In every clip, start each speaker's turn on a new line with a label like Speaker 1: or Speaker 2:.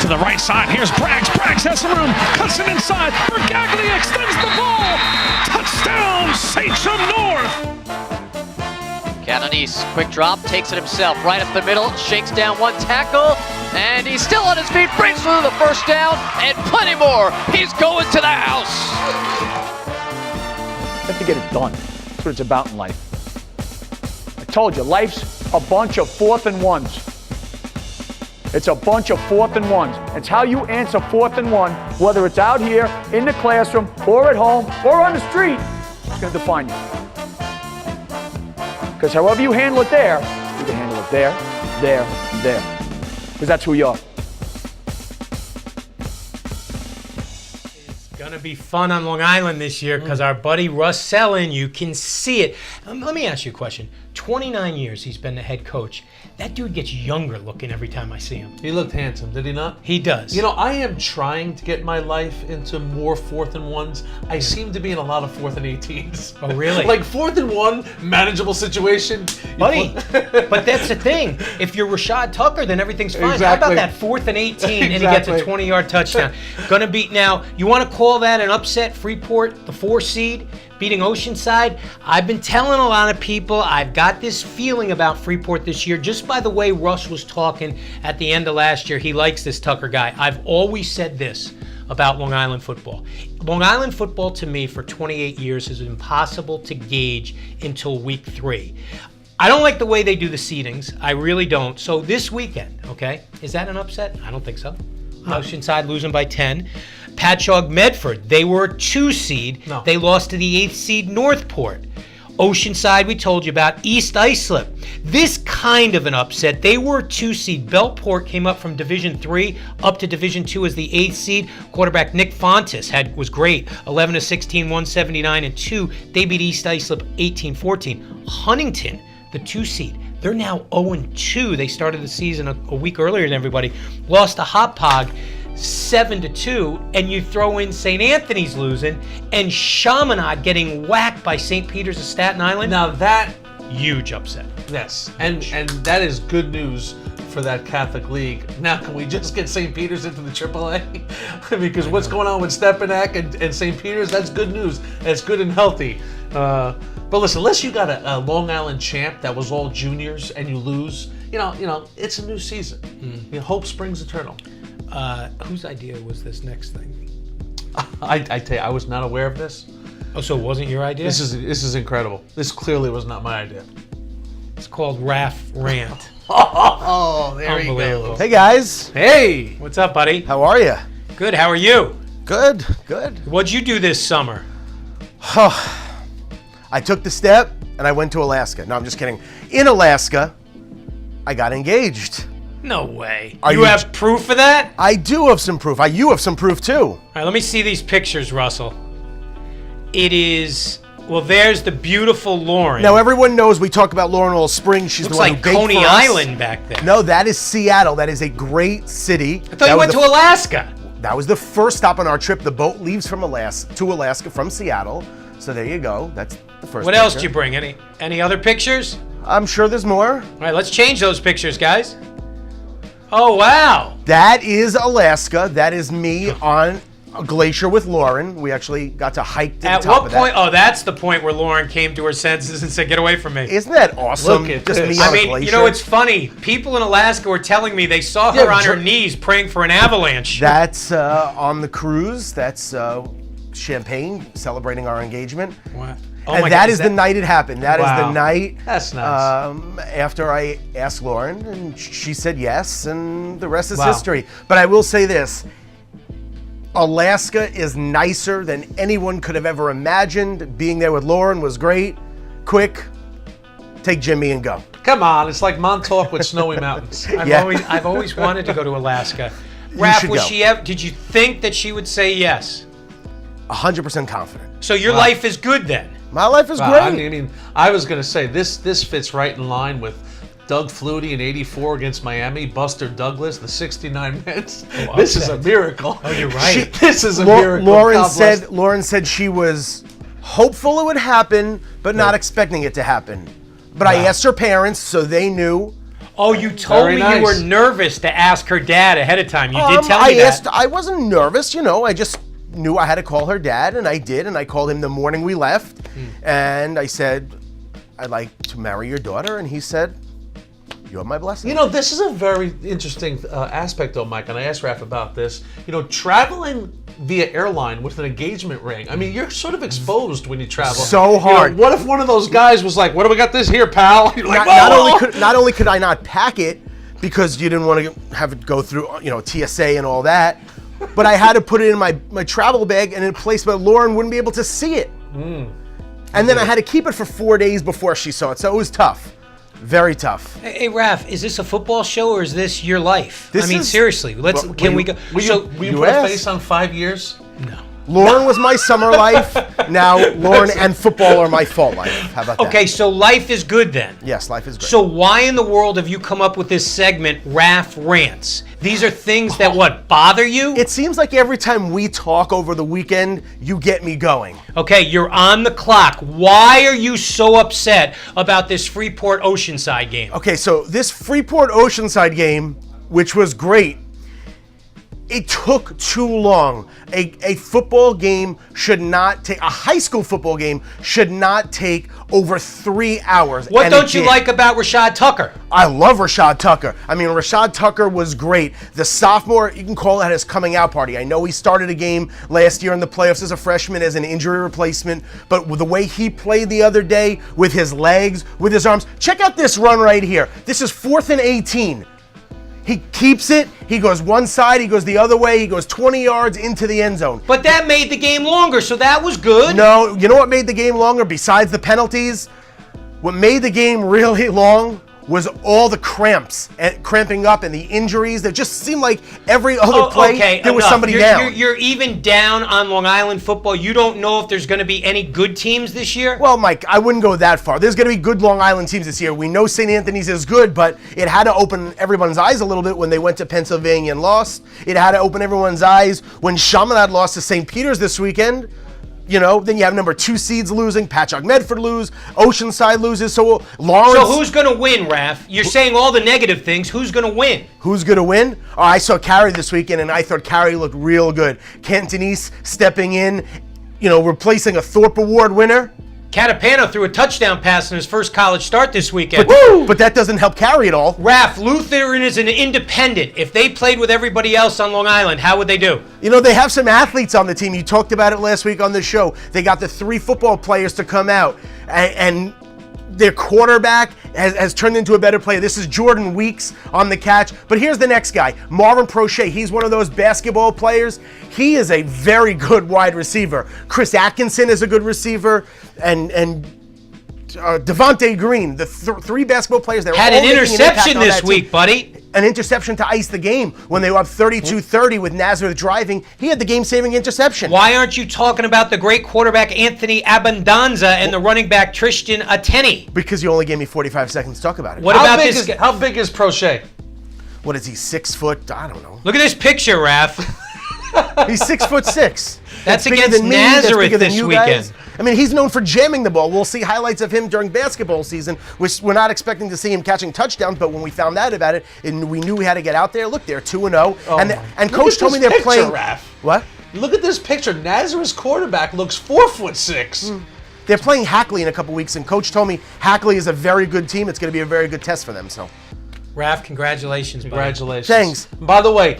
Speaker 1: To the right side, here's Braggs. Braggs has some room, cuts it inside. BRAGAGLIA extends the ball. Touchdown, Sachem North.
Speaker 2: Canonese, quick drop, takes it himself, right up the middle, shakes down one tackle, and he's still on his feet, brings through the first down, and plenty more. He's going to the house.
Speaker 3: You have to get it done. That's what it's about in life. I told you, life's a bunch of 4th and 1s. It's a bunch of 4th and 1s. It's how you answer 4th and 1, whether it's out here, in the classroom, or at home, or on the street. It's going to define you. Because however you handle it there, you can handle it there, there, and there. Because that's who you are.
Speaker 4: It's going to be fun on Long Island this year because our buddy Russ Selin, you can see it. Let me ask you a question. 29 years he's been the head coach. That dude gets younger looking every time I see him.
Speaker 5: He looked handsome, did he not?
Speaker 4: He does.
Speaker 5: You know, I am trying to get my life into more 4th and 1s. I seem to be in a lot of 4th and 18s.
Speaker 4: Oh, really?
Speaker 5: Like 4th and 1, manageable situation.
Speaker 4: Buddy, but that's the thing. If you're Rashad Tucker, then everything's fine.
Speaker 5: Exactly.
Speaker 4: How about that 4th and 18 and he gets a
Speaker 5: Exactly.
Speaker 4: 20-yard touchdown? Gonna beat now. You want to call that an upset? Freeport, the 4 seed, beating Oceanside. I've been telling a lot of people I've got this feeling about Freeport this year. Just by the way Russ was talking at the end of last year, he likes this Tucker guy. I've always said this about Long Island football. Long Island football to me for 28 years is impossible to gauge until week 3. I don't like the way they do the seedings. I really don't. So this weekend, okay, is that an upset? I don't think so. No. Oceanside losing by 10. Patchogue Medford, they were a 2 seed.
Speaker 5: No.
Speaker 4: They lost to the 8th seed Northport. Oceanside, we told you about. East Islip, this kind of an upset. They were a 2 seed. Belport came up from Division 3 up to Division 2 as the 8th seed. Quarterback Nick Fontes was great. 11-16, 179 and 2. They beat East Islip 18-14. Huntington, the 2 seed. They're now 0-2. They started the season a week earlier than everybody. Lost to Hauppauge 7-2, and you throw in St. Anthony's losing and Chaminade getting whacked by St. Peter's of Staten Island.
Speaker 5: Now that,
Speaker 4: Huge upset.
Speaker 5: yes, and that is good news for that Catholic League. Now, can we just get St. Peter's into the AAA? Because what's going on with Stepanak and St. Peter's, that's good news. That's good and healthy. But listen, unless you got a Long Island champ that was all juniors and you lose, you know, it's a new season. You know, hope springs eternal.
Speaker 4: Whose idea was this next thing?
Speaker 5: I tell you, I was not aware of this.
Speaker 4: Oh, so it wasn't your idea?
Speaker 5: This is incredible. This clearly was not my idea.
Speaker 4: It's called Raff Rant.
Speaker 5: Oh, there you
Speaker 4: Unbelievable.
Speaker 5: go.
Speaker 6: Hey guys,
Speaker 5: Hey,
Speaker 4: What's up, buddy?
Speaker 6: how are you?
Speaker 4: Good, how are you?
Speaker 6: Good, good.
Speaker 4: What'd you do this summer?
Speaker 6: I took the step and I went to Alaska. No, I'm just kidding. In Alaska, I got engaged.
Speaker 4: No way.
Speaker 6: Are
Speaker 4: You
Speaker 6: you-
Speaker 4: have proof of that?
Speaker 6: I do have some proof. You have some proof too.
Speaker 4: All right, let me see these pictures, Russell. It is, well, there's the beautiful Lauren.
Speaker 6: Now everyone knows we talk about Lauren Oil Springs. She's
Speaker 4: Looks
Speaker 6: the one
Speaker 4: like
Speaker 6: who baked
Speaker 4: Coney
Speaker 6: for us.
Speaker 4: Island back there.
Speaker 6: No, that is Seattle. That is a great city.
Speaker 4: I thought you went to Alaska.
Speaker 6: That was the first stop on our trip. The boat leaves from Alaska from Seattle. So there you go. That's the first.
Speaker 4: What else did
Speaker 6: picture.
Speaker 4: you bring? Any other pictures?
Speaker 6: I'm sure there's more.
Speaker 4: All right, let's change those pictures, guys. Oh, wow.
Speaker 6: That is Alaska. That is me on a glacier with Lauren. We actually got to hike to the
Speaker 4: At
Speaker 6: top
Speaker 4: what
Speaker 6: of
Speaker 4: point?
Speaker 6: that.
Speaker 4: Oh, that's the point where Lauren came to her senses and said, "Get away from me."
Speaker 6: Isn't that awesome?
Speaker 5: Look at
Speaker 6: Just
Speaker 5: this.
Speaker 6: me on
Speaker 4: I
Speaker 6: a
Speaker 4: mean,
Speaker 6: glacier.
Speaker 4: you know, it's funny. People in Alaska were telling me they saw her
Speaker 6: Yeah,
Speaker 4: on her
Speaker 6: Dr-
Speaker 4: knees praying for an avalanche.
Speaker 6: That's on the cruise. That's champagne celebrating our engagement.
Speaker 4: What? Oh
Speaker 6: And
Speaker 4: my
Speaker 6: that
Speaker 4: God,
Speaker 6: is the night it happened. That is
Speaker 5: Wow.
Speaker 6: the night.
Speaker 5: That's nice.
Speaker 6: After I asked Lauren, and she said yes, and the rest is
Speaker 4: Wow.
Speaker 6: history. But I will say this. Alaska is nicer than anyone could have ever imagined. Being there with Lauren was great. Quick, take Jimmy and go.
Speaker 5: Come on, it's like Montauk with snowy mountains.
Speaker 6: Yeah.
Speaker 4: I've always wanted to go to Alaska. Raph,
Speaker 6: should
Speaker 4: was
Speaker 6: go.
Speaker 4: she ever? Did you think that she would say yes?
Speaker 6: 100% confident.
Speaker 4: So your life is good then.
Speaker 6: My life is
Speaker 5: Wow,
Speaker 6: great.
Speaker 5: I mean, I was going to say this fits right in line with Doug Flutie in '84 against Miami, Buster Douglas, the '69 Mets. This is a miracle.
Speaker 4: Oh, you're right.
Speaker 5: This is a miracle.
Speaker 6: Lauren
Speaker 5: God bless.
Speaker 6: said. Lauren said she was hopeful it would happen, but not expecting it to happen. But I asked her parents, so they knew.
Speaker 4: Oh, you told
Speaker 5: Very
Speaker 4: me
Speaker 5: nice.
Speaker 4: you were nervous to ask her dad ahead of time. You did tell
Speaker 6: I
Speaker 4: me that.
Speaker 6: asked. I wasn't nervous, you know. I just knew I had to call her dad, and I did. And I called him the morning we left, and I said, "I'd like to marry your daughter," and he said, "You're my blessing."
Speaker 5: You know, this is a very interesting aspect, though, Mike, and I asked Raph about this. You know, traveling via airline with an engagement ring. I mean, you're sort of exposed when you travel.
Speaker 6: So hard.
Speaker 5: You know, what if one of those guys was like, "What do we got this here, pal?" You're like,
Speaker 6: not only could I not pack it because you didn't want to have it go through, you know, TSA and all that, but I had to put it in my travel bag and in a place where Lauren wouldn't be able to see it. And then I had to keep it for 4 days before she saw it, so it was tough. Very tough.
Speaker 4: Hey, Raph, is this a football show or is this your life?
Speaker 6: This
Speaker 4: I mean,
Speaker 6: is-
Speaker 4: seriously, let's.
Speaker 6: Well,
Speaker 4: Can we go?
Speaker 5: Will you
Speaker 6: You
Speaker 5: put a
Speaker 6: asked.
Speaker 5: face on 5 years?
Speaker 4: No.
Speaker 6: Lauren was my summer life. Now Lauren and football are my fall life. How about that?
Speaker 4: Okay, so life is good then.
Speaker 6: Yes, life is great.
Speaker 4: So why in the world have you come up with this segment, Raph Rants? These are things that what, bother you?
Speaker 6: It seems like every time we talk over the weekend, you get me going.
Speaker 4: Okay, you're on the clock. Why are you so upset about this Freeport Oceanside game?
Speaker 6: Okay, so this Freeport Oceanside game, which was great, it took too long. A football game should not take, a high school football game should not take over 3 hours.
Speaker 4: What
Speaker 6: and it
Speaker 4: don't you
Speaker 6: did.
Speaker 4: like about Rashad Tucker?
Speaker 6: I love Rashad Tucker. I mean, Rashad Tucker was great. The sophomore, you can call it his coming out party. I know he started a game last year in the playoffs as a freshman as an injury replacement, but with the way he played the other day with his legs, with his arms. Check out this run right here. This is 4th and 18. He keeps it. He goes one side. He goes the other way. He goes 20 yards into the end zone.
Speaker 4: But that made the game longer, so that was good.
Speaker 6: No, you know what made the game longer besides the penalties? What made the game really long was all the cramps and cramping up and the injuries. That just seemed like every other play there was
Speaker 4: enough.
Speaker 6: somebody
Speaker 4: you're,
Speaker 6: down.
Speaker 4: You're even down on Long Island football. You don't know if there's going to be any good teams this year?
Speaker 6: Well, Mike, I wouldn't go that far. There's going to be good Long Island teams this year. We know St. Anthony's is good, but it had to open everyone's eyes a little bit when they went to Pennsylvania and lost. It had to open everyone's eyes when Chaminade lost to St. Peter's this weekend. You know, then you have number 2 seeds losing, Patchogue Medford lose, Oceanside loses, so Lawrence...
Speaker 4: So who's going to win, Raph? You're saying all the negative things. Who's going to win?
Speaker 6: Who's going to win? Oh, I saw Carey this weekend, and I thought Carey looked real good. Cantonese stepping in, you know, replacing a Thorpe Award winner.
Speaker 4: Catapano threw a touchdown pass in his first college start this weekend.
Speaker 6: But that doesn't help Carey at all.
Speaker 4: Raph, Lutheran is an independent. If they played with everybody else on Long Island, how would they do?
Speaker 6: You know, they have some athletes on the team. You talked about it last week on the show. They got the 3 football players to come out, and their quarterback has turned into a better player. This is Jordan Weeks on the catch. But here's the next guy, Marvin Prochet. He's one of those basketball players. He is a very good wide receiver. Chris Atkinson is a good receiver, and Devontae Green, the 3 basketball players that
Speaker 4: Had
Speaker 6: all
Speaker 4: an
Speaker 6: making
Speaker 4: interception
Speaker 6: impact on
Speaker 4: this
Speaker 6: that team.
Speaker 4: week, buddy.
Speaker 6: An interception to ice the game when they were up 32-30 with Nazareth driving. He had the game-saving interception.
Speaker 4: Why aren't you talking about the great quarterback Anthony Abundanza and the running back Tristan Ateni?
Speaker 6: Because you only gave me 45 seconds to talk about it.
Speaker 4: What about this guy?
Speaker 5: How big is Prochet?
Speaker 6: What is he, 6 foot? I don't know.
Speaker 4: Look at this picture, Raph.
Speaker 6: He's 6'6".
Speaker 4: That's
Speaker 6: bigger
Speaker 4: against
Speaker 6: than me, that's
Speaker 4: Nazareth
Speaker 6: bigger than
Speaker 4: this
Speaker 6: you
Speaker 4: weekend.
Speaker 6: guys. I mean, he's known for jamming the ball. We'll see highlights of him during basketball season, which we're not expecting to see him catching touchdowns, but when we found out about it, and we knew we had to get out there, look, they're 2-0. And
Speaker 5: Look
Speaker 6: coach
Speaker 5: at
Speaker 6: told me
Speaker 5: this
Speaker 6: they're
Speaker 5: picture,
Speaker 6: playing.
Speaker 5: Raph.
Speaker 6: What?
Speaker 5: Look at this picture. Nazareth's quarterback looks 4'6".
Speaker 6: They're playing Hackley in a couple weeks, and coach told me Hackley is a very good team. It's going to be a very good test for them. So,
Speaker 4: Raph, congratulations, buddy.
Speaker 5: Congratulations.
Speaker 6: Thanks.
Speaker 5: By the way,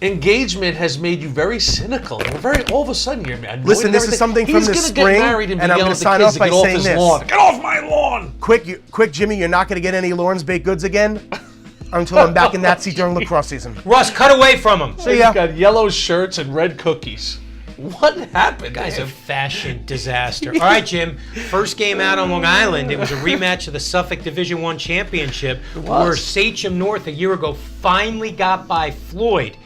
Speaker 5: engagement has made you very cynical. You're all of a sudden you're annoyed.
Speaker 6: Listen,
Speaker 5: and
Speaker 6: this is
Speaker 5: everything.
Speaker 6: something from
Speaker 5: He's
Speaker 6: the
Speaker 5: gonna
Speaker 6: spring,
Speaker 5: get married and,
Speaker 6: and
Speaker 5: be
Speaker 6: I'm
Speaker 5: yelling
Speaker 6: gonna
Speaker 5: at the
Speaker 6: sign
Speaker 5: kids
Speaker 6: off
Speaker 5: to
Speaker 6: by
Speaker 5: get off
Speaker 6: saying
Speaker 5: his
Speaker 6: this.
Speaker 5: lawn. Get off my lawn!
Speaker 6: quick, Jimmy, you're not going to get any Lawrence baked goods again until I'm back in that seat during lacrosse season.
Speaker 4: Russ, cut away from him.
Speaker 6: See ya.
Speaker 5: He's got yellow shirts and red cookies. What happened?
Speaker 4: Guy's a fashion disaster. All right, Jim. First game out on Long Island. It was a rematch of the Suffolk Division I Championship, where Sachem North a year ago finally got by Floyd.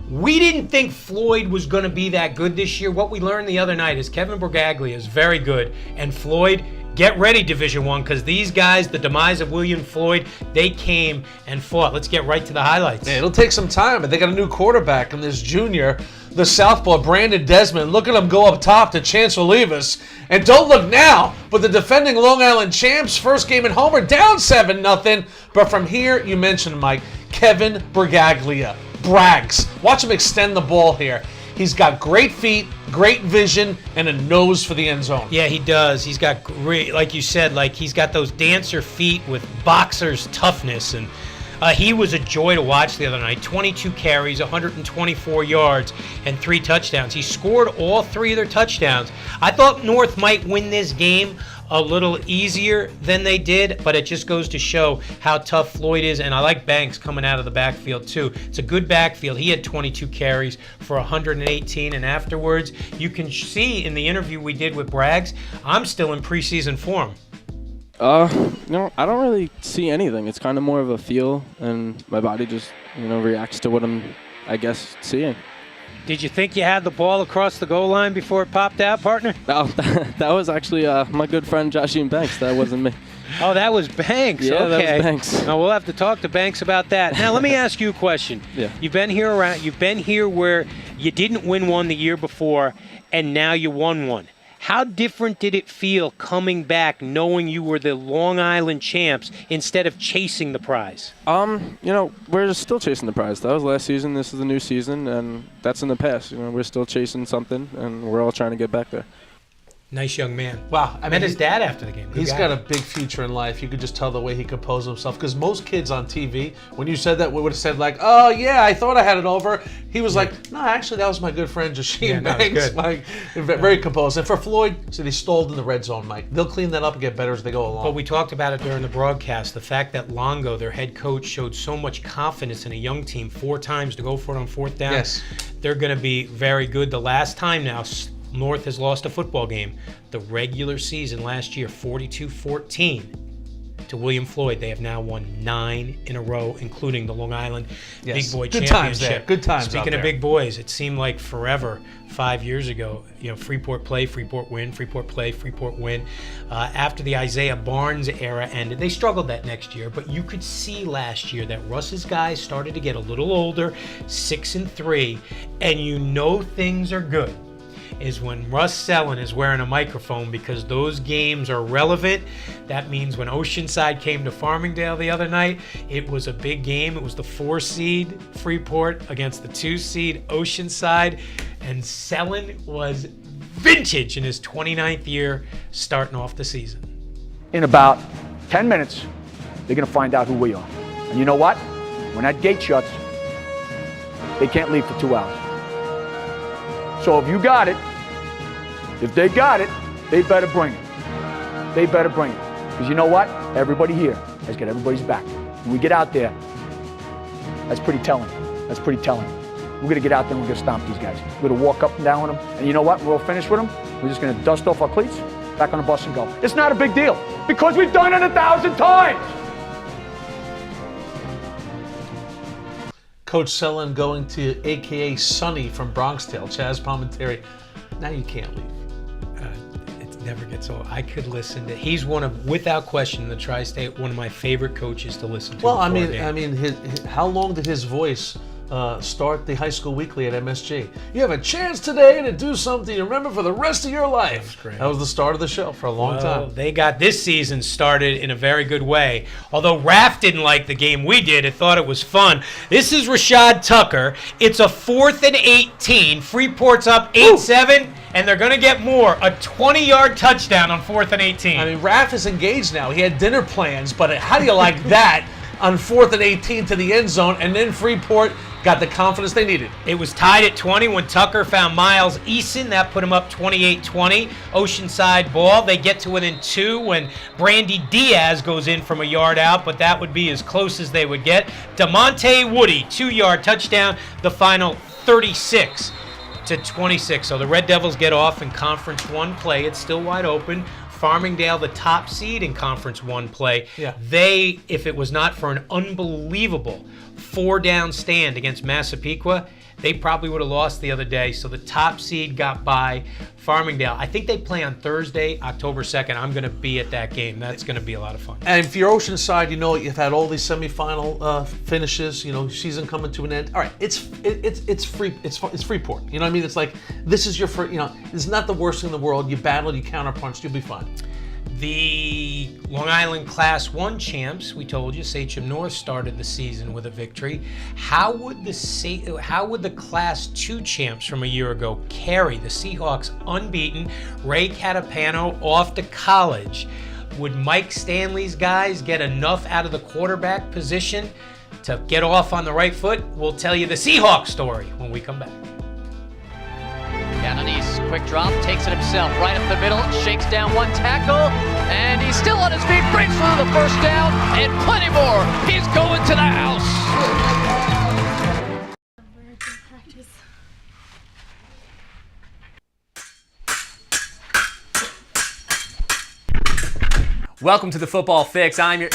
Speaker 4: We didn't think Floyd was going to be that good this year. What we learned the other night is Kevin BRAGAGLIA is very good, and Floyd get ready, Division I, because these guys, the demise of William Floyd, they came and fought. Let's get right to the highlights.
Speaker 5: Yeah, it'll take some time, but they got a new quarterback in this junior, the southpaw, Brandon Desmond. Look at him go up top to Chancellor Levis. And don't look now, but the defending Long Island champs, first game at home, are down 7-0. But from here, you mentioned, Mike, Kevin BRAGAGLIA. Brags. Watch him extend the ball here. He's got great feet, great vision, and a nose for the end zone.
Speaker 4: Yeah, he does. He's got great, like you said, like he's got those dancer feet with boxer's toughness. And he was a joy to watch the other night. 22 carries, 124 yards, and 3 touchdowns. He scored all 3 of their touchdowns. I thought North might win this game a little easier than they did, but it just goes to show how tough Floyd is. And I like Banks coming out of the backfield too. It's a good backfield. He had 22 carries for 118, and afterwards you can see in the interview we did with Braggs, I'm still in preseason form.
Speaker 7: No, I don't really see anything. It's kind of more of a feel, and my body just, reacts to what I'm, I guess, seeing.
Speaker 4: Did you think you had the ball across the goal line before it popped out, partner?
Speaker 7: No, that was actually my good friend Joshie Banks. That wasn't me.
Speaker 4: Oh, that was Banks.
Speaker 7: Yeah,
Speaker 4: okay.
Speaker 7: that was Banks.
Speaker 4: Now we'll have to talk to Banks about that. Now let me ask you a question.
Speaker 7: Yeah.
Speaker 4: You've been here where you didn't win one the year before, and now you won one. How different did it feel coming back knowing you were the Long Island champs instead of chasing the prize?
Speaker 7: We're still chasing the prize. That was last season. This is the new season, and that's in the past. We're still chasing something, and we're all trying to get back there.
Speaker 4: Nice young man.
Speaker 5: Wow.
Speaker 4: I met his dad after the game. Good
Speaker 5: He's
Speaker 4: guy.
Speaker 5: got a big future in life. You could just tell the way he composed himself. Because most kids on TV, when you said that, we would have said like, oh, yeah, I thought I had it over. He was like, no, actually, that was my good friend, Joshie Banks.
Speaker 4: good.
Speaker 5: Mike, very composed. And for Floyd, so they stalled in the red zone, Mike. They'll clean that up and get better as they go along.
Speaker 4: But we talked about it during the broadcast. The fact that Longo, their head coach, showed so much confidence in a young team 4 times to go for it on 4th down.
Speaker 5: Yes.
Speaker 4: They're going to be very good. The last time now, North has lost a football game. The regular season last year, 42-14 to William Floyd. They have now won 9 in a row, including the Long Island Big Boy
Speaker 5: Good
Speaker 4: Championship.
Speaker 5: times there. Good times
Speaker 4: Speaking
Speaker 5: out
Speaker 4: of
Speaker 5: there.
Speaker 4: big boys, it seemed like forever 5 years ago. Freeport play, Freeport win, Freeport play, Freeport win. After the Isaiah Barnes era ended, they struggled that next year, but you could see last year that Russ's guys started to get a little older, 6-3, and things are good is when Russ Sellon is wearing a microphone, because those games are relevant. That means when Oceanside came to Farmingdale the other night, it was a big game. It was the 4-seed Freeport against the 2-seed Oceanside, and Sellon was vintage in his 29th year starting off the season.
Speaker 3: In about 10 minutes, they're going to find out who we are. And you know what? When that gate shuts, they can't leave for 2 hours. So if you got it, if they got it, they better bring it. They better bring it. Because you know what? Everybody here has got everybody's back. When we get out there, that's pretty telling. That's pretty telling. We're going to get out there and we're going to stomp these guys. We're going to walk up and down with them. And you know what? We're all finished with them. We're just going to dust off our cleats, back on the bus and go. It's not a big deal because we've done it 1,000 times.
Speaker 5: Coach Sellon going to AKA Sonny from Bronx Tale, Chaz Palminteri. Now you can't leave.
Speaker 4: It never gets old. I could listen to. He's one of, without question, in the Tri-State, one of my favorite coaches to listen to.
Speaker 5: Well, I mean, how long did his voice start the high school weekly at MSG? You have a chance today to do something you remember for the rest of your life.
Speaker 4: That was great.
Speaker 5: That was the start of the show for a long time.
Speaker 4: They got this season started in a very good way. Although Raph didn't like the game we did, it thought it was fun. This is Rashad Tucker. It's a 4th and 18. Freeport's up 8-7. And they're going to get more. A 20-yard touchdown on 4th and 18.
Speaker 5: I mean, Raph is engaged now. He had dinner plans, but how do you like that on 4th and 18 to the end zone, and then Freeport got the confidence they needed.
Speaker 4: It was tied at 20 when Tucker found Miles Eason. That put him up 28-20. Oceanside ball. They get to within 2 when Brandy Diaz goes in from a yard out, but that would be as close as they would get. DeMonte Woody, 2-yard touchdown. The final 36-26. So the Red Devils get off in Conference 1 play. It's still wide open. Farmingdale, the top seed in Conference 1 play.
Speaker 5: Yeah.
Speaker 4: They, if it was not for an unbelievable 4-down stand against Massapequa, they probably would have lost the other day. So the top seed got by Farmingdale. I think they play on Thursday, October 2nd. I'm going to be at that game. That's going to be a lot of fun.
Speaker 5: And if you're Oceanside, you know you've had all these semifinal finishes. You know, season coming to an end. All right, it's free. It's Freeport. You know what I mean? It's like this is your first. You know, it's not the worst thing in the world. You battled, you counterpunched, you'll be fine.
Speaker 4: The Long Island Class 1 champs, we told you, Sachem North started the season with a victory. How would the Class 2 champs from a year ago carry the Seahawks unbeaten? Ray Catapano off to college. Would Mike Stanley's guys get enough out of the quarterback position to get off on the right foot? We'll tell you the Seahawks story when we come back.
Speaker 2: Canonese, quick drop, takes it himself, right up the middle, shakes down one tackle, and he's still on his feet, breaks through the first down, and plenty more. He's going to the house.
Speaker 8: Welcome to the Football Fix. I'm your...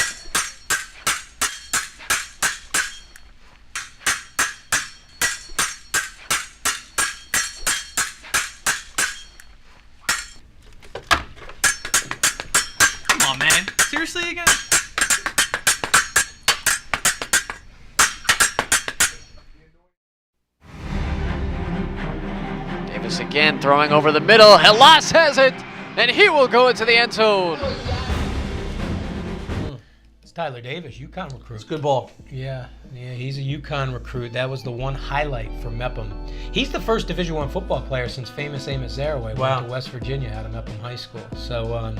Speaker 8: Come on, man. Seriously again?
Speaker 2: Davis again throwing over the middle. Helas has it, and he will go into the end zone.
Speaker 4: It's Tyler Davis, UConn recruit.
Speaker 5: It's good ball.
Speaker 4: Yeah, he's a UConn recruit. That was the one highlight for Mepham. He's the first Division I football player since famous Amos Zaraway went to West Virginia out of Mepham High School. So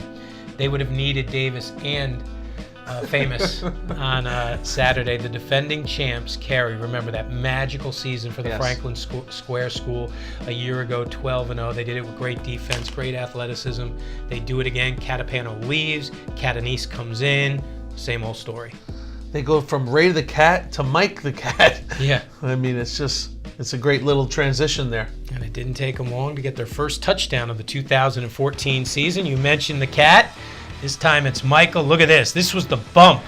Speaker 4: they would have needed Davis and Famous on Saturday. The defending champs carry. Remember that magical season for the Franklin Square School a year ago, 12-0. They did it with great defense, great athleticism. They do it again. Catapano leaves. Catanese comes in. Same old story.
Speaker 5: They go from Ray the Cat to Mike the Cat.
Speaker 4: Yeah.
Speaker 5: I mean, it's a great little transition there.
Speaker 4: And it didn't take them long to get their first touchdown of the 2014 season. You mentioned the Cat. This time it's Michael. Look at this. This was the bump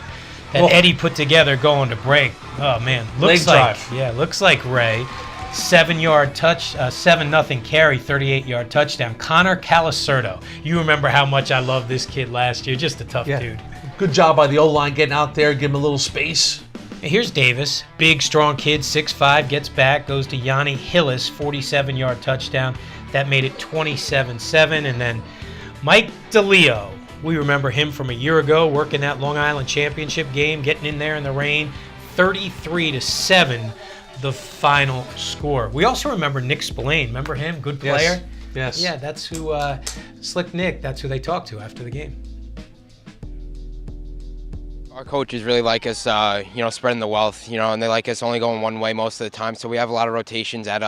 Speaker 4: that Eddie put together going to break. Oh, man. Looks like Ray. 7-yard touch, 7-0 carry, 38-yard touchdown. Connor Calicerto. You remember how much I loved this kid last year. Just a tough dude.
Speaker 5: Good job by the O-line getting out there, give him a little space.
Speaker 4: Here's Davis. Big, strong kid, 6'5", gets back, goes to Yanni Hillis, 47-yard touchdown. That made it 27-7. And then Mike DeLeo. We remember him from a year ago, working that Long Island Championship game, getting in there in the rain. 33-7, the final score. We also remember Nick Spillane. Remember him? Good player?
Speaker 5: Yes.
Speaker 4: Yeah, that's who, Slick Nick, that's who they talked to after the game.
Speaker 9: Our coaches really like us, spreading the wealth, and they like us only going one way most of the time. So we have a lot of rotations at,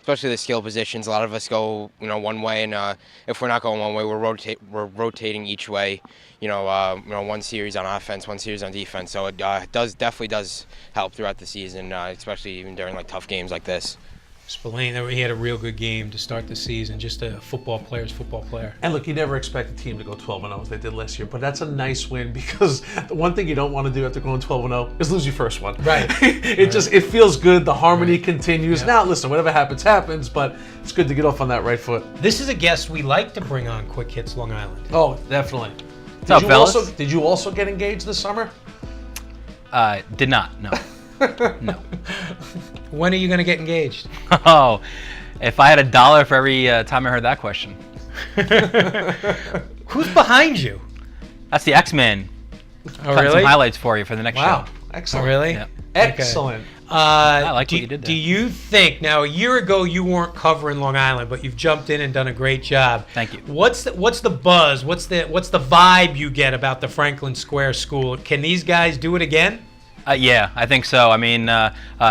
Speaker 9: especially the skill positions. A lot of us go, one way, and if we're not going one way, we're rotating each way. One series on offense, one series on defense. So it definitely does help throughout the season, especially even during tough games like this.
Speaker 4: Spillane, he had a real good game to start the season. Just a football player.
Speaker 5: And look, you never expect a team to go 12-0 as they did last year, but that's a nice win because the one thing you don't want to do after going 12-0 is lose your first one.
Speaker 4: Right.
Speaker 5: It feels good. The harmony continues. Yeah. Now, listen, whatever happens, but it's good to get off on that right foot.
Speaker 4: This is a guest we like to bring on Quick Hits Long Island.
Speaker 5: Oh, definitely. Did you also get engaged this summer?
Speaker 8: Did not, no. No.
Speaker 4: When are you going to get engaged?
Speaker 8: Oh, if I had $1 for every time I heard that question.
Speaker 4: Who's behind you?
Speaker 8: That's the X-Men.
Speaker 4: Oh,
Speaker 8: Cutting some highlights for you for the next show.
Speaker 5: Wow, excellent.
Speaker 4: Oh, really?
Speaker 8: Yeah.
Speaker 5: Excellent.
Speaker 8: I like what you did there.
Speaker 4: Do you think, now a year ago you weren't covering Long Island, but you've jumped in and done a great job.
Speaker 8: Thank you.
Speaker 4: What's the buzz? What's the vibe you get about the Franklin Square School? Can these guys do it again?
Speaker 8: Yeah, I think so. I mean,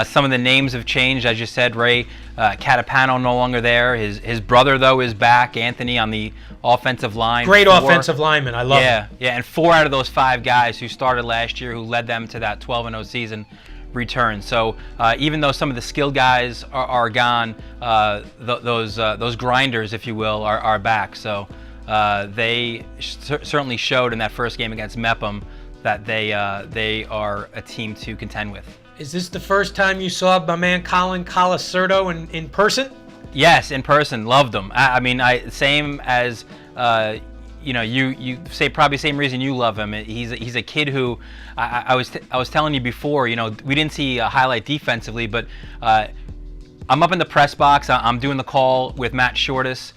Speaker 8: some of the names have changed, as you said. Ray Catapano no longer there. His brother, though, is back. Anthony on the offensive line.
Speaker 4: Great offensive lineman. I love him.
Speaker 8: Yeah, and 4 out of those 5 guys who started last year, who led them to that 12-0 season, returned. So even though some of the skilled guys are gone, those grinders, if you will, are back. So they certainly showed in that first game against Mepham that they are a team to contend with.
Speaker 4: Is this the first time you saw my man Colin Colasurdo in person?
Speaker 8: Yes, in person. Loved him. I mean, same as you say probably same reason you love him. He's a kid who I was telling you before. We didn't see a highlight defensively, but I'm up in the press box. I'm doing the call with Matt Shortis.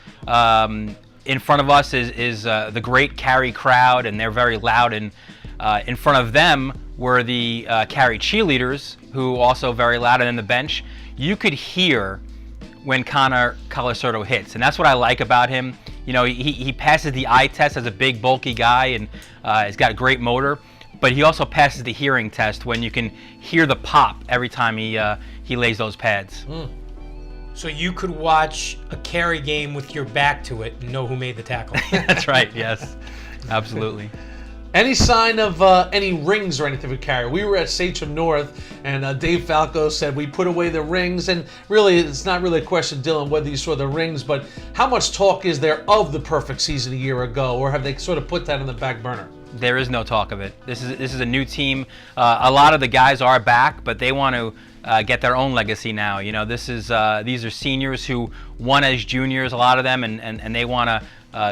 Speaker 8: In front of us is the great Carey crowd, and they're very loud. And in front of them were the Carey cheerleaders, who also very loud. And in the bench, you could hear when Connor Colasurdo hits, and that's what I like about him. He passes the eye test as a big, bulky guy, and he's got a great motor. But he also passes the hearing test when you can hear the pop every time he lays those pads.
Speaker 4: So you could watch a Carey game with your back to it and know who made the tackle.
Speaker 8: That's right. Yes, absolutely.
Speaker 5: Any sign of any rings or anything with Carey? We were at Sachem North, and Dave Falco said we put away the rings, and really, it's not really a question, Dylan, whether you saw the rings, but how much talk is there of the perfect season a year ago, or have they sort of put that on the back burner?
Speaker 8: There is no talk of it. This is a new team. A lot of the guys are back, but they want to get their own legacy now. These are seniors who won as juniors, a lot of them, and they want to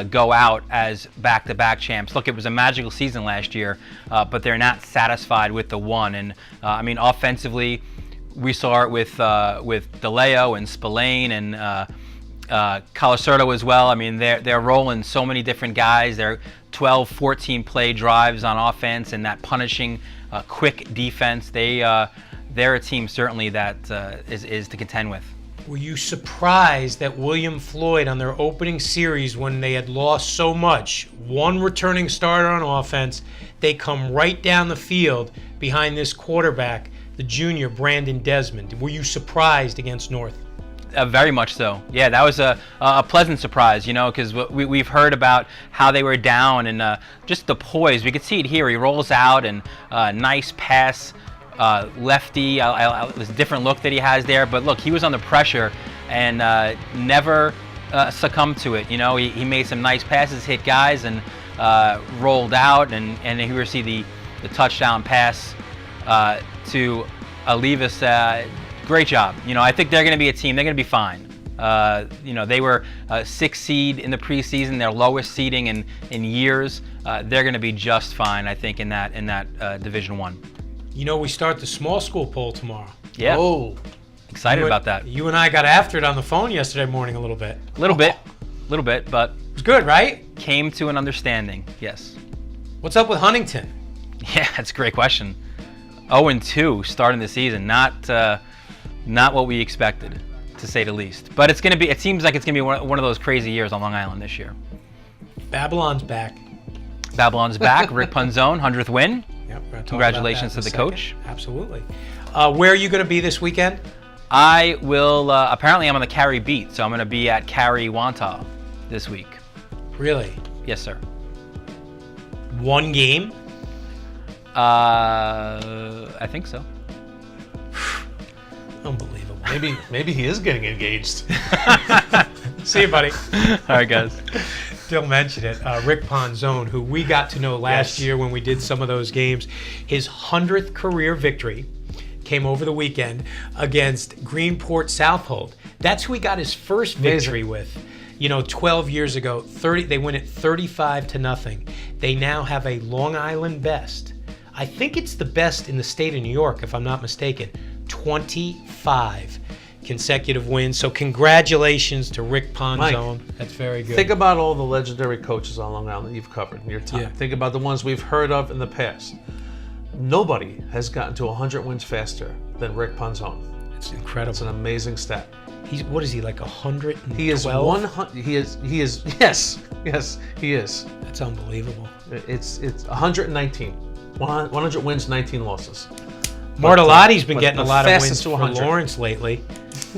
Speaker 8: go out as back-to-back champs. Look, it was a magical season last year, but they're not satisfied with the one. And I mean, offensively, we saw it with DeLeo and Spillane and Colasurdo as well. I mean, they're rolling so many different guys. They're 12, 14 play drives on offense and that punishing, quick defense. They're a team certainly that is to contend with.
Speaker 4: Were you surprised that William Floyd on their opening series, when they had lost so much, one returning starter on offense, they come right down the field behind this quarterback, the junior Brandon Desmond? Were you surprised against North?
Speaker 8: Very much so. Yeah, that was a pleasant surprise, because we've heard about how they were down and just the poise. We could see it here. He rolls out and nice pass. Lefty, there's a different look that he has there, but look, he was under pressure and never succumbed to it. He made some nice passes, hit guys, and rolled out, and here we see the touchdown pass to Alivas. Great job. I think they're going to be a team. They're going to be fine. They were a 6th seed in the preseason, their lowest seeding in years. They're going to be just fine, I think, in that Division I.
Speaker 4: We start the small school poll tomorrow.
Speaker 8: Yeah.
Speaker 5: Oh,
Speaker 8: excited about that.
Speaker 4: You and I got after it on the phone yesterday morning a little bit.
Speaker 8: A little bit, but
Speaker 4: it was good, right?
Speaker 8: Came to an understanding. Yes.
Speaker 4: What's up with Huntington?
Speaker 8: Yeah, that's a great question. 0-2 starting the season. Not what we expected, to say the least. But it seems like it's gonna be one of those crazy years on Long Island this year.
Speaker 4: Babylon's back.
Speaker 8: Rick Punzone, 100th win.
Speaker 4: Yep,
Speaker 8: congratulations to the coach.
Speaker 4: Absolutely. Where are you going to be this weekend?
Speaker 8: I will, apparently I'm on the Carey beat, so I'm going to be at Carey Wantagh this week.
Speaker 4: Really?
Speaker 8: Yes, sir.
Speaker 4: One game?
Speaker 8: I think so.
Speaker 4: Unbelievable.
Speaker 5: Maybe he is getting engaged.
Speaker 4: See you, buddy.
Speaker 8: All right, guys.
Speaker 4: Still mention it. Rick Ponzone, who we got to know last year when we did some of those games. His 100th career victory came over the weekend against Greenport Southold. That's who he got his first victory with. 12 years ago. They win it 35-0. They now have a Long Island best. I think it's the best in the state of New York, if I'm not mistaken. 25 consecutive wins. So congratulations to Rick Ponzone.
Speaker 5: Mike,
Speaker 4: that's very good.
Speaker 5: Think about all the legendary coaches on Long Island you've covered in your time.
Speaker 4: Yeah.
Speaker 5: Think about the ones we've heard of in the past. Nobody has gotten to 100 wins faster than Rick Ponzone.
Speaker 4: It's incredible.
Speaker 5: It's an amazing stat.
Speaker 4: What is he, like 112?
Speaker 5: He is 100. He is. Yes, he is.
Speaker 4: That's unbelievable.
Speaker 5: It's 119. 100 wins, 19 losses.
Speaker 4: Martelotti's been getting a lot of wins
Speaker 5: to
Speaker 4: for
Speaker 5: 100.
Speaker 4: Lawrence lately.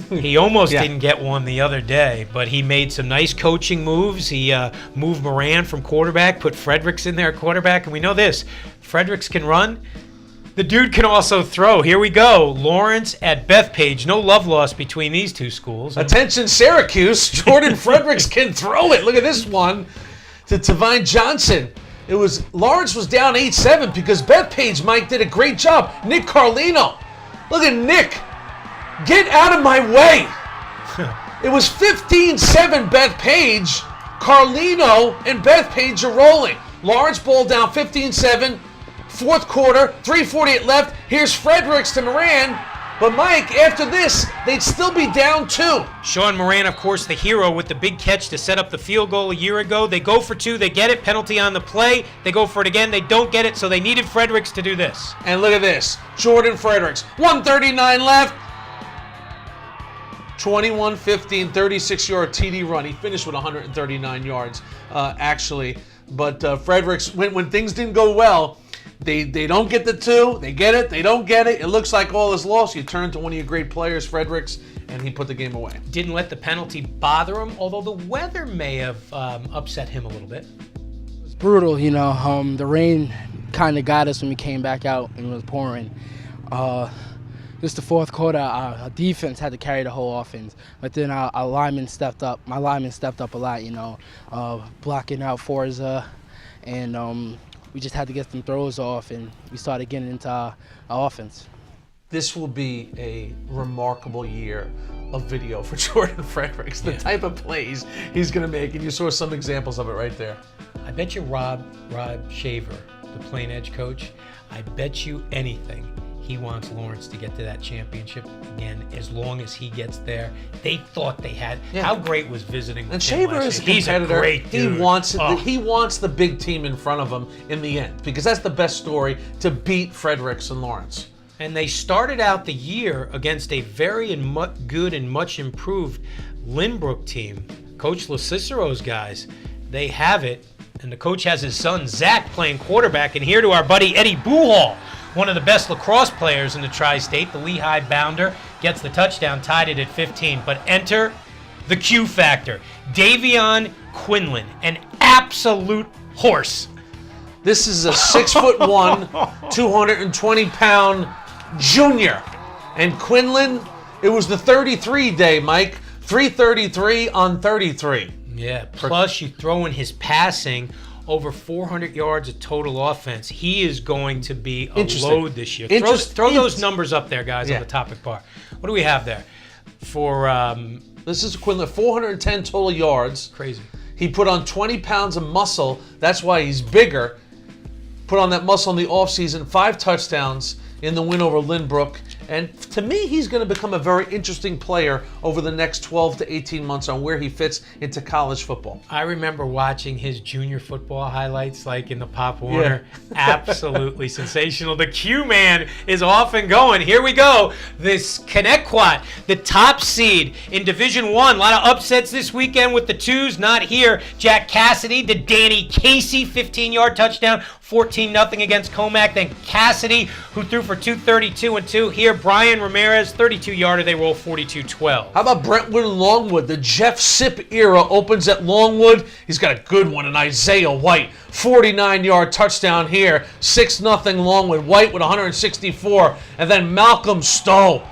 Speaker 4: He almost didn't get one the other day, but he made some nice coaching moves. He moved Moran from quarterback, put Fredericks in there at quarterback, and we know this. Fredericks can run. The dude can also throw. Here we go. Lawrence at Bethpage. No love lost between these two schools.
Speaker 5: Attention, Syracuse. Jordan Fredericks can throw it. Look at this one to Tavine Johnson. Lawrence was down 8-7 because Bethpage, Mike, did a great job. Nick Carlino Look at Nick. Get out of my way. It was 15-7 Bethpage. Carlino and Bethpage are rolling. Lawrence ball down 15-7. Fourth quarter, 3:48 left. Here's Fredericks to Moran. But Mike, after this, they'd still be down 2.
Speaker 4: Sean Moran, of course, the hero with the big catch to set up the field goal a year ago. They go for 2, they get it, penalty on the play. They go for it again, they don't get it, so they needed Fredericks to do this.
Speaker 5: And look at this, Jordan Fredericks, 1:39 left. 21-15, 36-yard TD run. He finished with 139 yards, actually. But Fredericks, when things didn't go well, they don't get the 2. They get it. They don't get it. It looks like all is lost. You turn to one of your great players, Fredericks, and he put the game away.
Speaker 4: Didn't let the penalty bother him, although the weather may have upset him a little bit.
Speaker 10: It was brutal, you know. The rain kind of got us when we came back out and it was pouring. Just the fourth quarter, our defense had to carry the whole offense. But then our linemen stepped up. My linemen stepped up a lot, you know, blocking out Forza. And we just had to get some throws off, and we started getting into our offense.
Speaker 5: This will be a remarkable year of video for Jordan Fredericks. The type of plays he's going to make, and you saw some examples of it right there.
Speaker 4: I bet you Rob Shaver, the Plain Edge coach, I bet you anything he wants Lawrence to get to that championship again as long as he gets there. They thought they had. Yeah. How great was visiting with
Speaker 5: And
Speaker 4: him
Speaker 5: Shaver
Speaker 4: last
Speaker 5: is a
Speaker 4: year? He's a
Speaker 5: competitor.
Speaker 4: great dude.
Speaker 5: He wants the big team in front of him in the end, because that's the best story, to beat Fredericks and Lawrence.
Speaker 4: And they started out the year against a very good and much improved Lynbrook team. Coach LaCicero's guys, they have it. And the coach has his son, Zach, playing quarterback. And here to our buddy, Eddie Buhall, one of the best lacrosse players in the Tri-State, the Lehigh Bounder, gets the touchdown, tied it at 15. But enter the Q factor. Davion Quinlan, an absolute horse.
Speaker 5: This is a 6'1", 220-pound junior. And Quinlan, it was the 33 day, Mike. 333 on 33.
Speaker 4: Yeah, plus you throw in his passing, over 400 yards of total offense. He is going to be a load this year. Throw those numbers up there, guys, on the topic bar. What do we have there? For
Speaker 5: this is Quinlan, 410 total yards.
Speaker 4: Crazy.
Speaker 5: He put on 20 pounds of muscle. That's why he's bigger. Put on that muscle in the offseason. 5 touchdowns in the win over Lynbrook. And to me, he's going to become a very interesting player over the next 12 to 18 months on where he fits into college football.
Speaker 4: I remember watching his junior football highlights, like in the Pop Warner. Yeah. Absolutely sensational. The Q-Man is off and going. Here we go. This Connecticut, the top seed in Division I. A lot of upsets this weekend with the 2s. Not here. Jack Cassidy to Danny Casey, 15-yard touchdown, 14-0 against Comac. Then Cassidy, who threw for 232 and 2. Here, Brian Ramirez, 32-yarder. They roll 42-12.
Speaker 5: How about Brentwood and Longwood? The Jeff Sipp era opens at Longwood. He's got a good one in Isaiah White. 49-yard touchdown here. 6-0 Longwood. White with 164. And then Malcolm Stowe.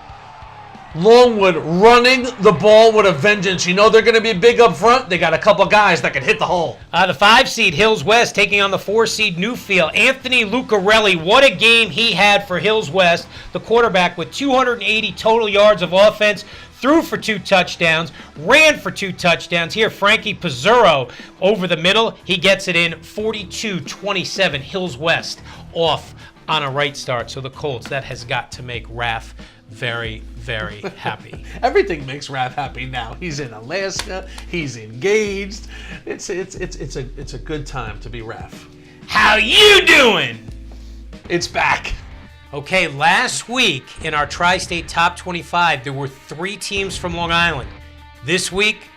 Speaker 5: Longwood running the ball with a vengeance. You know they're going to be big up front. They got a couple guys that can hit the hole.
Speaker 4: The 5 seed Hills West taking on the 4 seed Newfield. Anthony Lucarelli, what a game he had for Hills West. The quarterback with 280 total yards of offense. Threw for 2 touchdowns, ran for 2 touchdowns. Here, Frankie Pizzurro over the middle. He gets it in 42-27. Hills West off on a right start. So the Colts, that has got to make Raph very, very happy.
Speaker 5: Everything makes Raph happy now. He's in Alaska. He's engaged. It's a good time to be Raph.
Speaker 4: How you doing?
Speaker 5: It's back.
Speaker 4: Okay, last week in our Tri-State Top 25, there were 3 teams from Long Island. This week,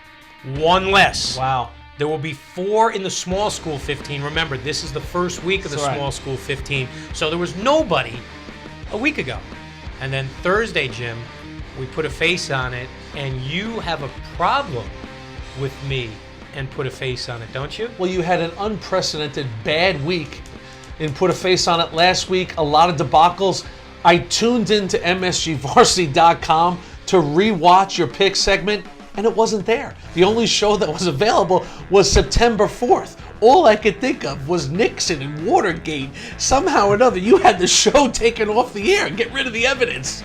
Speaker 4: 1 less.
Speaker 5: Wow.
Speaker 4: There will be 4 in the small school 15. Remember, this is the first week of the small school 15. So there was nobody a week ago. And then Thursday, Jim, we put a face on it, and you have a problem with me and put a face on it, don't you?
Speaker 5: Well, you had an unprecedented bad week and put a face on it last week. A lot of debacles. I tuned into MSGVarsity.com to rewatch your pick segment, and it wasn't there. The only show that was available was September 4th. All I could think of was Nixon and Watergate. Somehow or another, you had the show taken off the air. Get rid of the evidence.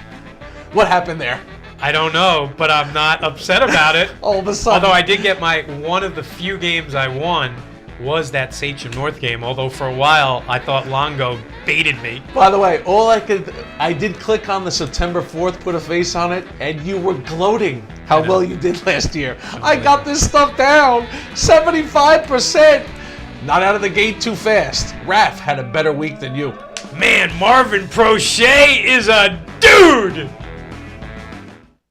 Speaker 5: What happened there?
Speaker 4: I don't know, but I'm not upset about it.
Speaker 5: All of a sudden.
Speaker 4: Although I did get one of the few games I won was that Sachem North game. Although for a while I thought Longo baited me.
Speaker 5: By the way, I did click on the September 4th, put a face on it, and you were gloating how well you did last year. I got this stuff down, 75%. Not out of the gate too fast. Raph had a better week than you.
Speaker 4: Man, Marvin Prochet is a dude!